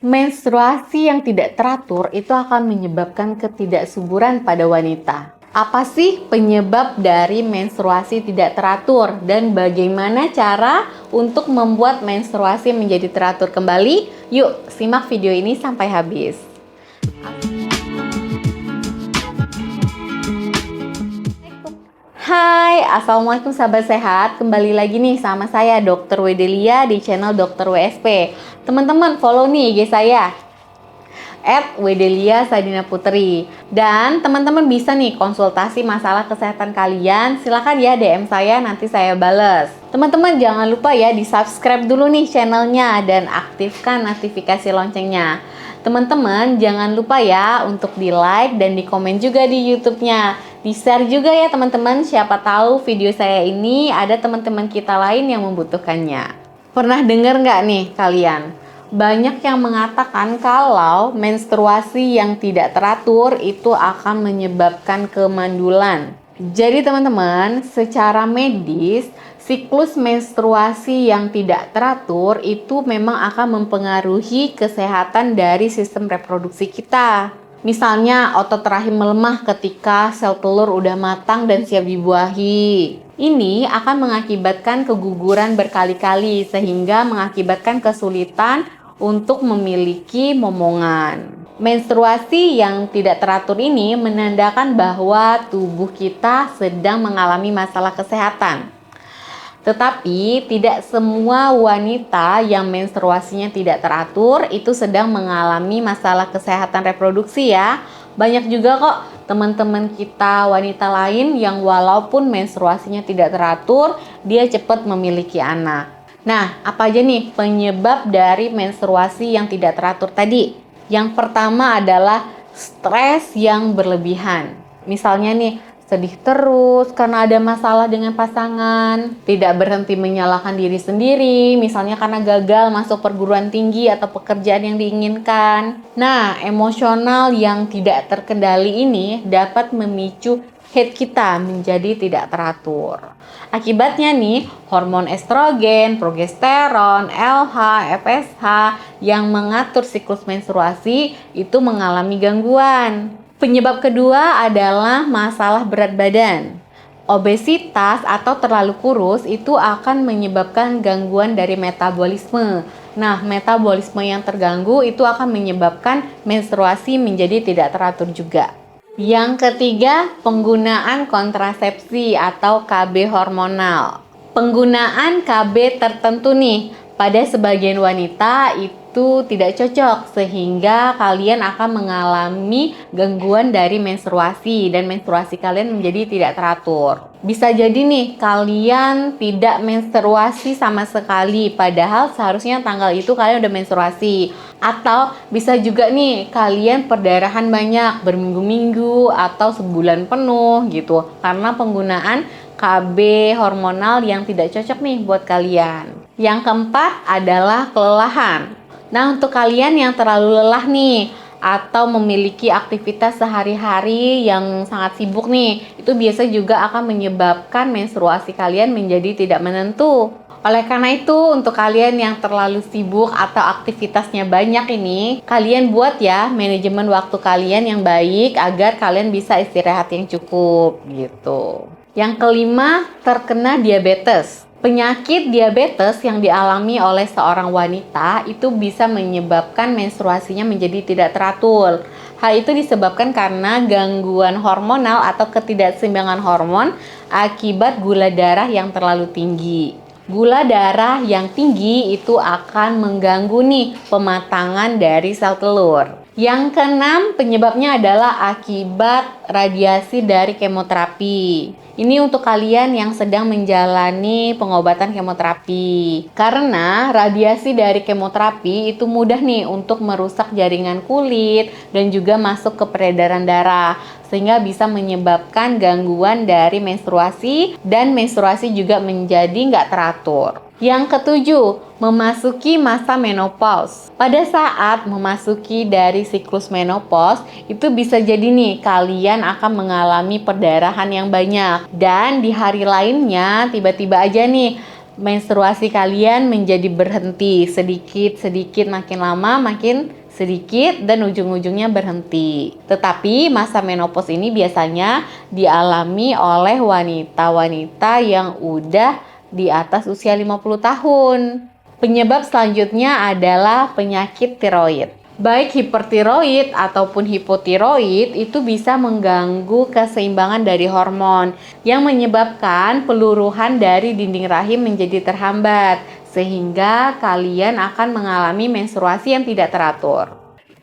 Menstruasi yang tidak teratur itu akan menyebabkan ketidaksuburan pada wanita. Apa sih penyebab dari menstruasi tidak teratur dan bagaimana cara untuk membuat menstruasi menjadi teratur kembali? Yuk, simak video ini sampai habis. Hai, Assalamualaikum sahabat sehat. Kembali lagi nih sama saya Dr. Wedelia di channel Dr. WSP. Teman-teman follow nih IG saya @wedelia_sadina_putri. Dan teman-teman bisa nih konsultasi masalah kesehatan kalian. Silakan ya DM saya, nanti saya bales. Teman-teman jangan lupa ya di subscribe dulu nih channelnya dan aktifkan notifikasi loncengnya. Teman-teman jangan lupa ya untuk di like dan di komen juga di YouTube-nya. Di share juga ya teman-teman, siapa tahu video saya ini ada teman-teman kita lain yang membutuhkannya. Pernah dengar nggak nih kalian? Banyak yang mengatakan kalau menstruasi yang tidak teratur itu akan menyebabkan kemandulan. Jadi teman-teman, secara medis, siklus menstruasi yang tidak teratur itu memang akan mempengaruhi kesehatan dari sistem reproduksi kita. Misalnya otot rahim melemah ketika sel telur udah matang dan siap dibuahi. Ini akan mengakibatkan keguguran berkali-kali sehingga mengakibatkan kesulitan untuk memiliki momongan. Menstruasi yang tidak teratur ini menandakan bahwa tubuh kita sedang mengalami masalah kesehatan. Tetapi tidak semua wanita yang menstruasinya tidak teratur itu sedang mengalami masalah kesehatan reproduksi ya. Banyak juga kok teman-teman kita wanita lain yang walaupun menstruasinya tidak teratur, dia cepat memiliki anak. Nah, apa aja nih penyebab dari menstruasi yang tidak teratur tadi? Yang pertama adalah stres yang berlebihan. Misalnya nih, sedih terus karena ada masalah dengan pasangan, tidak berhenti menyalahkan diri sendiri, misalnya karena gagal masuk perguruan tinggi atau pekerjaan yang diinginkan. Nah, emosional yang tidak terkendali ini dapat memicu head kita menjadi tidak teratur. Akibatnya nih, hormon estrogen, progesteron, LH, FSH yang mengatur siklus menstruasi itu mengalami gangguan. Penyebab kedua adalah masalah berat badan. Obesitas atau terlalu kurus itu akan menyebabkan gangguan dari metabolisme. Nah, metabolisme yang terganggu itu akan menyebabkan menstruasi menjadi tidak teratur juga. Yang ketiga, penggunaan kontrasepsi atau KB hormonal. Penggunaan KB tertentu nih pada sebagian wanita itu tidak cocok sehingga kalian akan mengalami gangguan dari menstruasi dan menstruasi kalian menjadi tidak teratur. Bisa jadi nih kalian tidak menstruasi sama sekali padahal seharusnya tanggal itu kalian udah menstruasi. Atau bisa juga nih kalian perdarahan banyak berminggu-minggu atau sebulan penuh gitu karena penggunaan KB hormonal yang tidak cocok nih buat kalian. Yang keempat adalah kelelahan. Nah, untuk kalian yang terlalu lelah nih atau memiliki aktivitas sehari-hari yang sangat sibuk nih, itu biasa juga akan menyebabkan menstruasi kalian menjadi tidak menentu. Oleh karena itu, untuk kalian yang terlalu sibuk atau aktivitasnya banyak ini, kalian buat ya manajemen waktu kalian yang baik agar kalian bisa istirahat yang cukup gitu. Yang kelima, terkena diabetes. Penyakit diabetes yang dialami oleh seorang wanita itu bisa menyebabkan menstruasinya menjadi tidak teratur. Hal itu disebabkan karena gangguan hormonal atau ketidakseimbangan hormon akibat gula darah yang terlalu tinggi. Gula darah yang tinggi itu akan mengganggu nih pematangan dari sel telur. Yang keenam, penyebabnya adalah akibat radiasi dari kemoterapi. Ini untuk kalian yang sedang menjalani pengobatan kemoterapi. Karena radiasi dari kemoterapi itu mudah nih untuk merusak jaringan kulit dan juga masuk ke peredaran darah. Sehingga bisa menyebabkan gangguan dari menstruasi dan menstruasi juga menjadi nggak teratur. Yang ketujuh, memasuki masa menopause. Pada saat memasuki dari siklus menopause, itu bisa jadi nih kalian akan mengalami perdarahan yang banyak. Dan di hari lainnya tiba-tiba aja nih menstruasi kalian menjadi berhenti sedikit-sedikit, makin lama makin sedikit dan ujung-ujungnya berhenti. Tetapi masa menopause ini biasanya dialami oleh wanita-wanita yang udah di atas usia 50 tahun. Penyebab selanjutnya adalah penyakit tiroid. Baik hipertiroid ataupun hipotiroid itu bisa mengganggu keseimbangan dari hormon yang menyebabkan peluruhan dari dinding rahim menjadi terhambat, sehingga kalian akan mengalami menstruasi yang tidak teratur.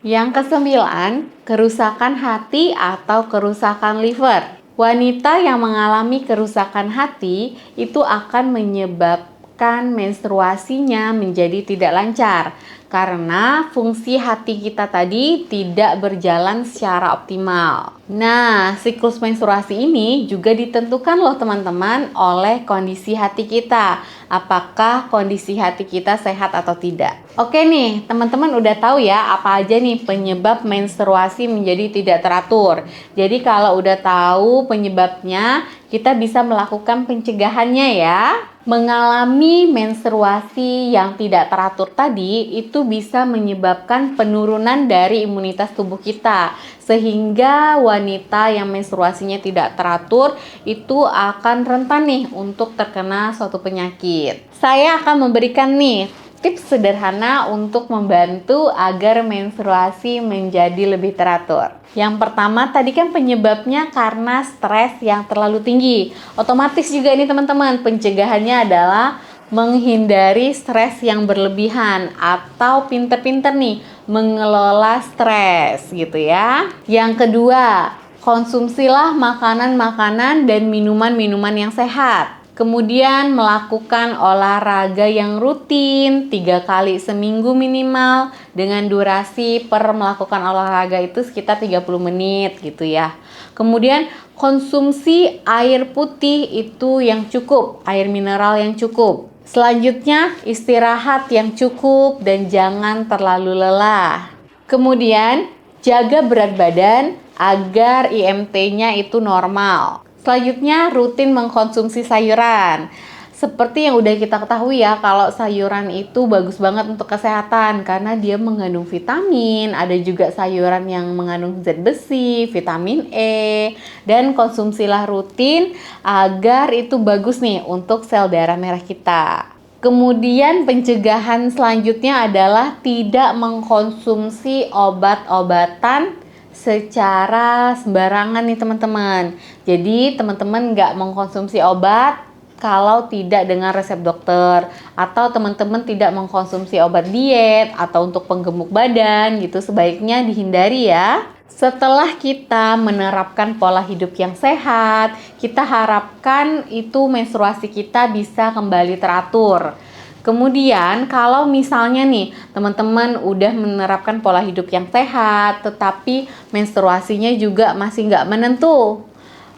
Yang kesembilan, kerusakan hati atau kerusakan liver. Wanita yang mengalami kerusakan hati itu akan menyebabkan menstruasinya menjadi tidak lancar karena fungsi hati kita tadi tidak berjalan secara optimal. Nah, siklus menstruasi ini juga ditentukan loh teman-teman oleh kondisi hati kita. Apakah kondisi hati kita sehat atau tidak? Oke nih, teman-teman udah tahu ya apa aja nih penyebab menstruasi menjadi tidak teratur. Jadi kalau udah tahu penyebabnya, kita bisa melakukan pencegahannya ya. Mengalami menstruasi yang tidak teratur tadi itu bisa menyebabkan penurunan dari imunitas tubuh kita, sehingga wanita yang menstruasinya tidak teratur itu akan rentan nih untuk terkena suatu penyakit. Saya akan memberikan nih tips sederhana untuk membantu agar menstruasi menjadi lebih teratur. Yang pertama tadi kan penyebabnya karena stres yang terlalu tinggi. Otomatis juga ini teman-teman pencegahannya adalah menghindari stres yang berlebihan atau pinter-pinter nih mengelola stres gitu ya. Yang kedua, konsumsilah makanan-makanan dan minuman-minuman yang sehat. Kemudian melakukan olahraga yang rutin 3 kali seminggu minimal dengan durasi per melakukan olahraga itu sekitar 30 menit gitu ya. Kemudian konsumsi air putih itu yang cukup, air mineral yang cukup. Selanjutnya istirahat yang cukup dan jangan terlalu lelah. Kemudian jaga berat badan agar IMT-nya itu normal. Selanjutnya rutin mengkonsumsi sayuran. Seperti yang udah kita ketahui ya, kalau sayuran itu bagus banget untuk kesehatan karena dia mengandung vitamin, ada juga sayuran yang mengandung zat besi, vitamin E, dan konsumsilah rutin agar itu bagus nih untuk sel darah merah kita. Kemudian pencegahan selanjutnya adalah tidak mengkonsumsi obat-obatan secara sembarangan nih teman-teman. Jadi teman-teman nggak mengkonsumsi obat kalau tidak dengan resep dokter, atau teman-teman tidak mengkonsumsi obat diet atau untuk penggemuk badan gitu, sebaiknya dihindari ya. Setelah kita menerapkan pola hidup yang sehat, kita harapkan itu menstruasi kita bisa kembali teratur. Kemudian kalau misalnya nih teman-teman udah menerapkan pola hidup yang sehat tetapi menstruasinya juga masih nggak menentu,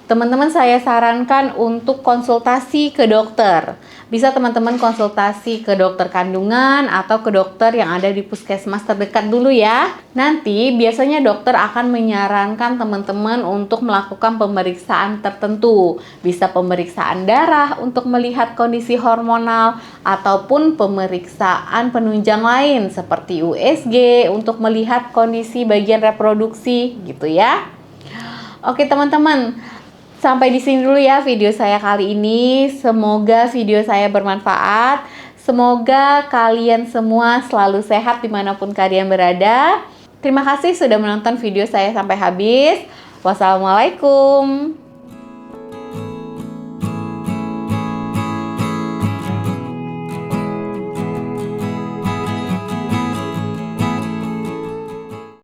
teman-teman saya sarankan untuk konsultasi ke dokter. Bisa teman-teman konsultasi ke dokter kandungan atau ke dokter yang ada di puskesmas terdekat dulu ya. Nanti biasanya dokter akan menyarankan teman-teman untuk melakukan pemeriksaan tertentu. Bisa pemeriksaan darah untuk melihat kondisi hormonal ataupun pemeriksaan penunjang lain seperti USG untuk melihat kondisi bagian reproduksi gitu ya. Oke teman-teman, sampai di sini dulu ya video saya kali ini. Semoga video saya bermanfaat. Semoga kalian semua selalu sehat dimanapun kalian berada. Terima kasih sudah menonton video saya sampai habis. Wassalamualaikum.